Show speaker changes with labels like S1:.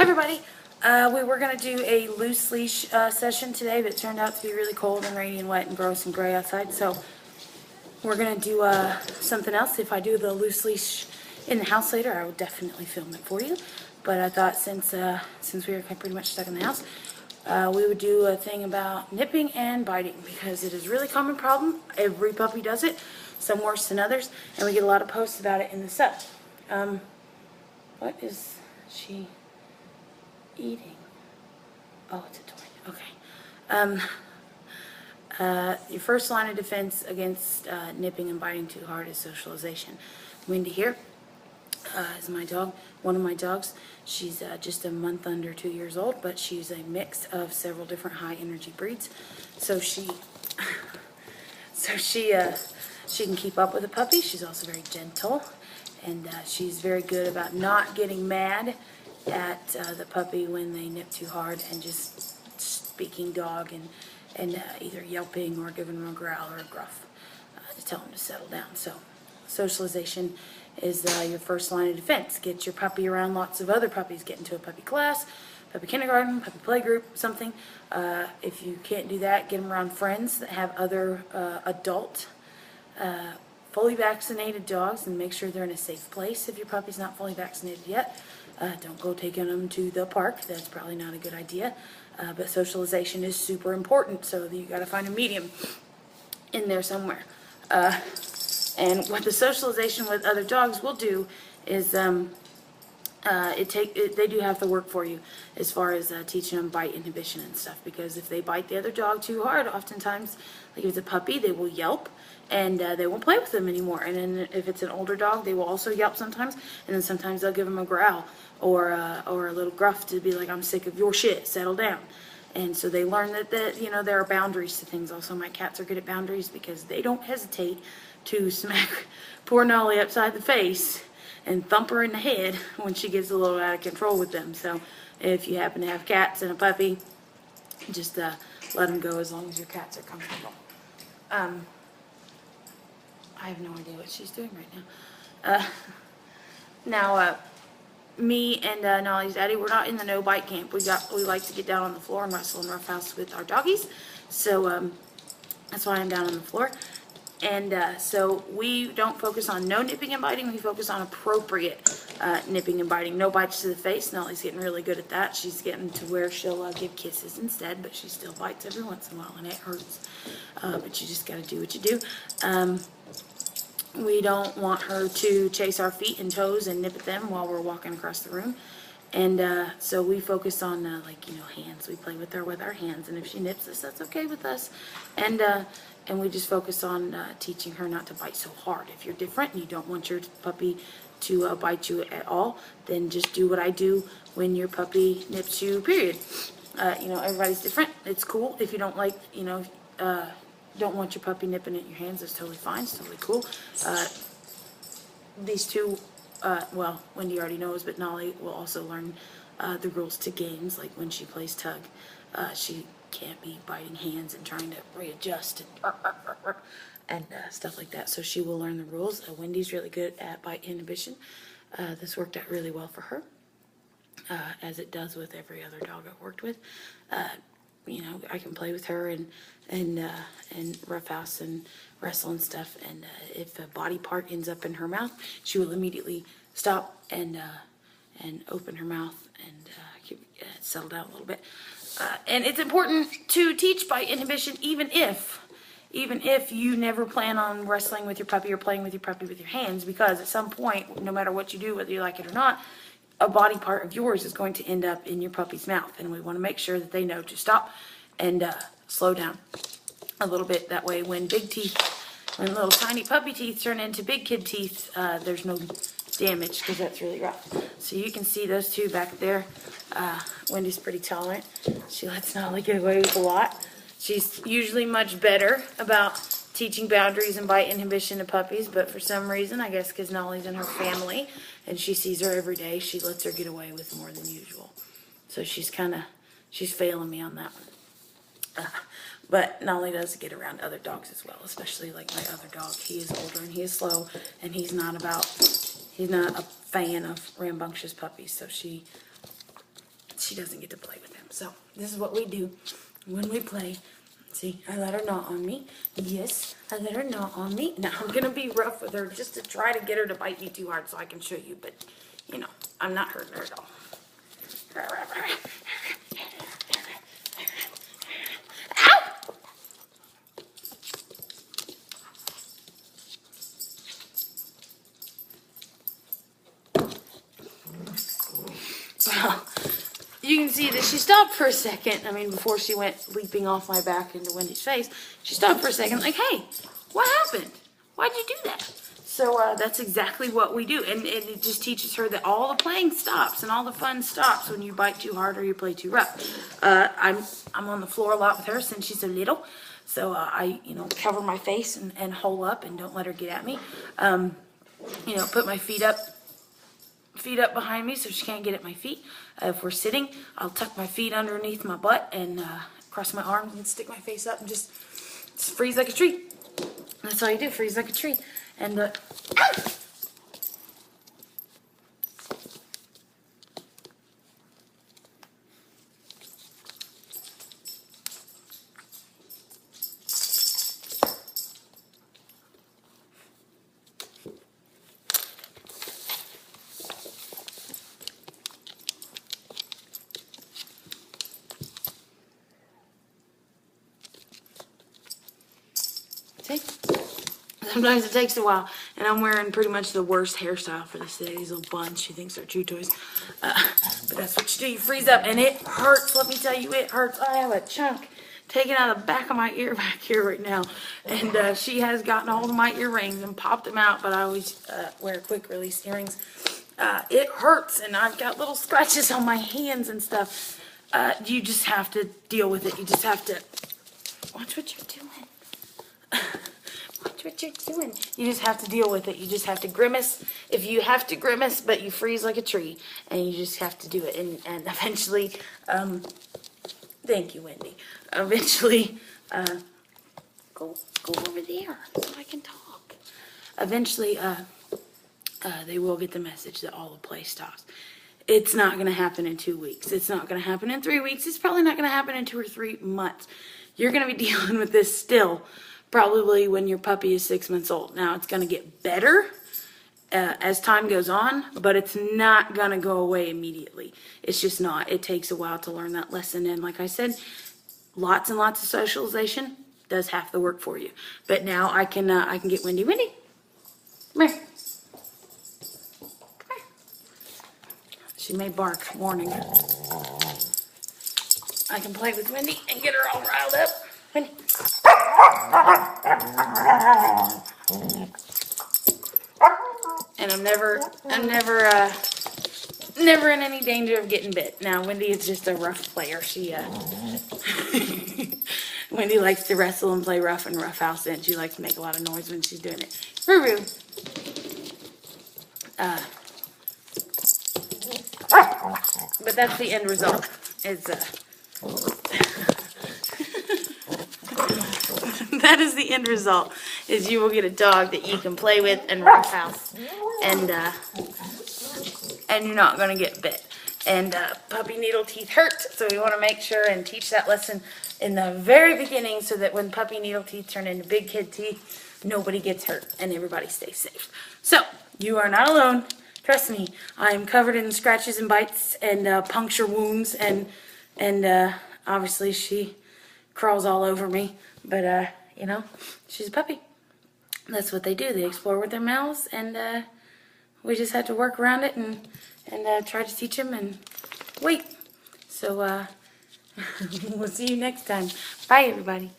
S1: Hi everybody. We were going to do a loose leash session today, but it turned out to be really cold and rainy and wet and gross and gray outside. So we're going to do something else. If I do the loose leash in the house later, I will definitely film it for you. But I thought since we were pretty much stuck in the house, we would do a thing about nipping and biting, because it is a really common problem. Every puppy does it, some worse than others, and we get a lot of posts about it in the sub. What is she eating? Oh, it's a toy. Okay. Your first line of defense against nipping and biting too hard is socialization. Wendy here is my dog, one of my dogs. She's just a month under 2 years old, but she's a mix of several different high energy breeds. So she can keep up with a puppy. She's also very gentle, and she's very good about not getting mad at the puppy when they nip too hard, and just speaking dog and either yelping or giving them a growl or a gruff to tell them to settle down. So socialization is your first line of defense. Get your puppy around lots of other puppies. Get into a puppy class, puppy kindergarten, puppy play group, something. If you can't do that, get them around friends that have other adult fully vaccinated dogs, and make sure they're in a safe place. If your puppy's not fully vaccinated yet, don't go taking them to the park. That's probably not a good idea. But socialization is super important, so you got to find a medium in there somewhere. And what the socialization with other dogs will do is they do have to work for you as far as teaching them bite inhibition and stuff, because if they bite the other dog too hard, oftentimes, like if it's a puppy, they will yelp and they won't play with them anymore. And then if it's an older dog, they will also yelp sometimes, and then sometimes they'll give them a growl or a little gruff to be like, I'm sick of your shit, settle down. And so they learn that there are boundaries to things. Also, my cats are good at boundaries, because they don't hesitate to smack poor Nolly upside the face and thump her in the head when she gets a little out of control with them. So if you happen to have cats and a puppy, just let them go as long as your cats are comfortable. I have no idea what she's doing right now. Me and Nolly's daddy, we're not in the no bite camp. We like to get down on the floor and wrestle and roughhouse with our doggies. So that's why I'm down on the floor. And so we don't focus on no nipping and biting. We focus on appropriate nipping and biting. No bites to the face. Nolly's getting really good at that. She's getting to where she'll give kisses instead, but she still bites every once in a while, and it hurts. But you just got to do what you do. We don't want her to chase our feet and toes and nip at them while we're walking across the room. And so we focus on, hands. We play with her with our hands. And if she nips us, that's okay with us. And we just focus on teaching her not to bite so hard. If you're different and you don't want your puppy to bite you at all, then just do what I do when your puppy nips you, period. Everybody's different. It's cool. If you don't like, don't want your puppy nipping at your hands, that's totally fine. It's totally cool. These two, Wendy already knows, but Nolly will also learn the rules to games. Like when she plays tug, she can't be biting hands and trying to readjust and stuff like that. So she will learn the rules. Wendy's really good at bite inhibition. This worked out really well for her, as it does with every other dog I've worked with. I can play with her and roughhouse and wrestle and stuff. And if a body part ends up in her mouth, she will immediately stop and open her mouth and settle down a little bit. And it's important to teach bite inhibition, even if you never plan on wrestling with your puppy or playing with your puppy with your hands, because at some point, no matter what you do, whether you like it or not, a body part of yours is going to end up in your puppy's mouth, and we want to make sure that they know to stop and slow down a little bit. That way, when little tiny puppy teeth turn into big kid teeth, there's no damage, because that's really rough. So you can see those two back there. Wendy's pretty tolerant. She lets Nolly get away with a lot. She's usually much better about teaching boundaries and bite inhibition to puppies, but for some reason, I guess because Nolly's in her family and she sees her every day, she lets her get away with more than usual. So she's failing me on that one. But Nolly does get around other dogs as well, especially like my other dog. He is older and he is slow, and he's not a fan of rambunctious puppies, so she she doesn't get to play with them. So this is what we do when we play. See, I let her gnaw on me. Yes, I let her gnaw on me. Now I'm going to be rough with her just to try to get her to bite me too hard so I can show you. But, you know, I'm not hurting her at all. Well, you can see that she stopped for a second. I mean, before she went leaping off my back into Wendy's face, she stopped for a second like, hey, what happened? Why'd you do that? So that's exactly what we do. And it just teaches her that all the playing stops and all the fun stops when you bite too hard or you play too rough. I'm on the floor a lot with her since she's so little. So I, cover my face and hole up and don't let her get at me. Put my feet up behind me so she can't get at my feet. If we're sitting, I'll tuck my feet underneath my butt and cross my arms and stick my face up and just freeze like a tree. That's all you do, freeze like a tree. And see? Sometimes it takes a while, and I'm wearing pretty much the worst hairstyle for this today. These little buns. She thinks they're chew toys. But that's what you do. You freeze up, and it hurts. Let me tell you, it hurts. I have a chunk taken out of the back of my ear back here right now. And she has gotten a hold of my earrings and popped them out, but I always wear quick release earrings. It hurts, and I've got little scratches on my hands and stuff. You just have to deal with it. You just have to watch what you're doing. Watch what you're doing. You just have to deal with it. You just have to grimace. If you have to grimace, but you freeze like a tree, and you just have to do it. And eventually, thank you, Wendy. Eventually, go over there so I can talk. Eventually, they will get the message that all the play stops. It's not going to happen in 2 weeks. It's not going to happen in 3 weeks. It's probably not going to happen in 2 or 3 months. You're going to be dealing with this still probably when your puppy is 6 months old. Now, it's going to get better as time goes on, but it's not going to go away immediately. It's just not. It takes a while to learn that lesson. And like I said, lots and lots of socialization does half the work for you. But now I can get Wendy. Wendy, come here. Come here. She may bark, warning. I can play with Wendy and get her all riled up. Wendy. And I'm never in any danger of getting bit. Now, Wendy is just a rough player. She, Wendy likes to wrestle and play rough and rough house, and she likes to make a lot of noise when she's doing it. Roo-roo. But that's the end result. It's, that is the end result, is you will get a dog that you can play with and roughhouse, and you're not going to get bit. And puppy needle teeth hurt, so we want to make sure and teach that lesson in the very beginning so that when puppy needle teeth turn into big kid teeth, nobody gets hurt and everybody stays safe. So, you are not alone. Trust me, I am covered in scratches and bites and puncture wounds, and obviously she crawls all over me, but she's a puppy. That's what they do. They explore with their mouths, and we just have to work around it and try to teach them and wait. So we'll see you next time. Bye, everybody.